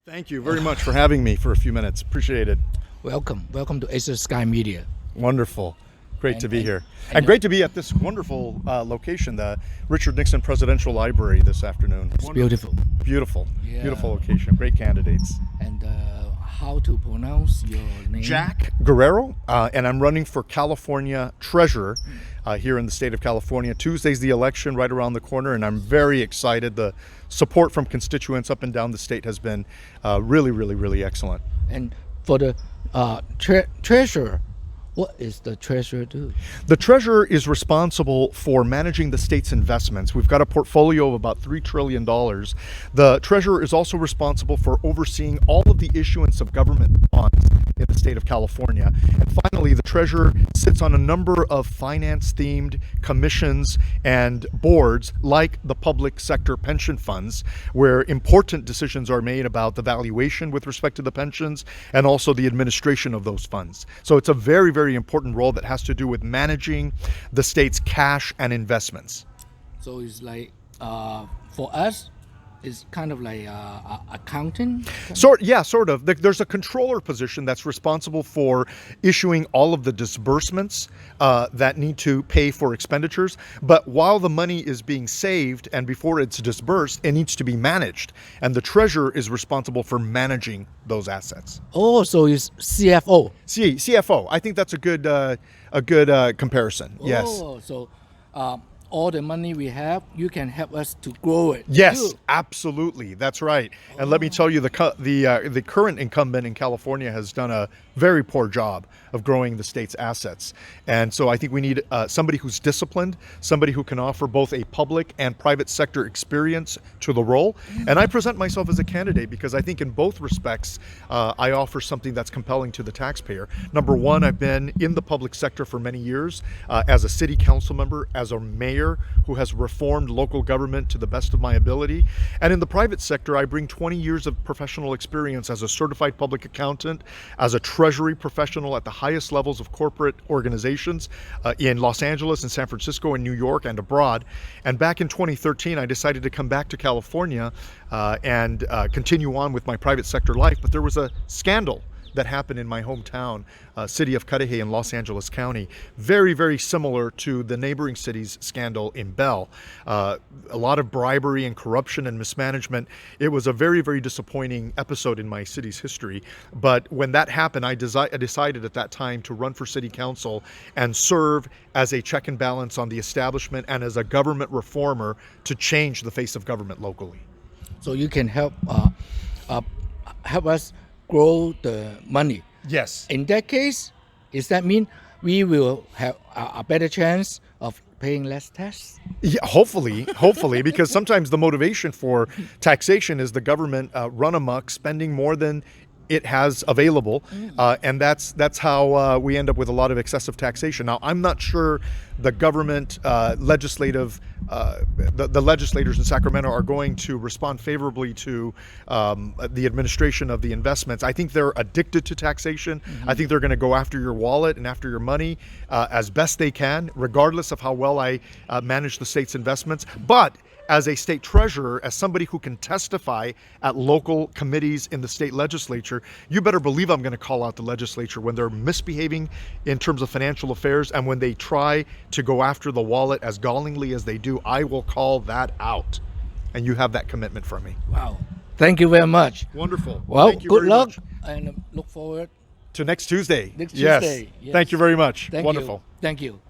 Thank you very much for having me for a few minutes. Appreciate it. Welcome to Asia Sky Media. Wonderful. Great to be here. and And great to be at this wonderful location, the Richard Nixon Presidential Library this afternoon. It's beautiful. Beautiful. Yeah. Beautiful location. Great candidates. And how to pronounce your name? Jack Guerrero, and I'm running for California Treasurer here in the state of California. Tuesday's the election right around the corner, and I'm very excited. The support from constituents up and down the state has been really excellent. And for the treasurer, what is the treasurer do? The treasurer is responsible for managing the state's investments. We've got a portfolio of about $3 trillion. The treasurer is also responsible for overseeing all of the issuance of government bonds in the state of California. And finally, the treasurer sits on a number of finance-themed commissions and boards like the public sector pension funds, where important decisions are made about the valuation with respect to the pensions and also the administration of those funds. So it's a very important role that has to do with managing the state's cash and investments. So it's like for us, it's kind of like accounting. Sort of. There's a controller position that's responsible for issuing all of the disbursements that need to pay for expenditures. But while the money is being saved and before it's disbursed, it needs to be managed. And the treasurer is responsible for managing those assets. Oh, so it's CFO. CFO. I think that's a good comparison. Yes. Oh, so all the money we have, you can help us to grow it. Yes, too. absolutely. That's right. And let me tell you, the current incumbent in California has done a very poor job of growing the state's assets. And so I think we need somebody who's disciplined, somebody who can offer both a public and private sector experience to the role. And I present myself as a candidate because I think in both respects, I offer something that's compelling to the taxpayer. Number one, I've been in the public sector for many years as a city council member, as a mayor who has reformed local government to the best of my ability. And in the private sector, I bring 20 years of professional experience as a certified public accountant, as a treasury professional at the highest levels of corporate organizations in Los Angeles and San Francisco and New York and abroad. And back in 2013, I decided to come back to California and continue on with my private sector life. But there was a scandal that happened in my hometown, city of Cudahy in Los Angeles County, very similar to the neighboring city's scandal in Bell. A lot of bribery and corruption and mismanagement. It was a very disappointing episode in my city's history. But when that happened, I decided at that time to run for city council and serve as a check and balance on the establishment and as a government reformer to change the face of government locally. So you can help us grow the money. Yes. In that case, does that mean we will have a better chance of paying less tax? Yeah, hopefully, because sometimes the motivation for taxation is the government run amok, spending more than it has available, and that's how we end up with a lot of excessive taxation. Now, I'm not sure the government the legislators in Sacramento are going to respond favorably to the administration of the investments. I think they're addicted to taxation. I think they're going to go after your wallet and after your money as best they can, regardless of how well I manage the state's investments. But as a state treasurer, as somebody who can testify at local committees in the state legislature, you better believe I'm going to call out the legislature when they're misbehaving in terms of financial affairs, and when they try to go after the wallet as gallingly as they do. I will call that out. And you have that commitment from me. Wow. Thank you very much. Wonderful. Well, Thank you good very luck much. and look forward To next Tuesday. next Yes. Tuesday. Yes. Thank you very much. Thank Wonderful. You. Thank you.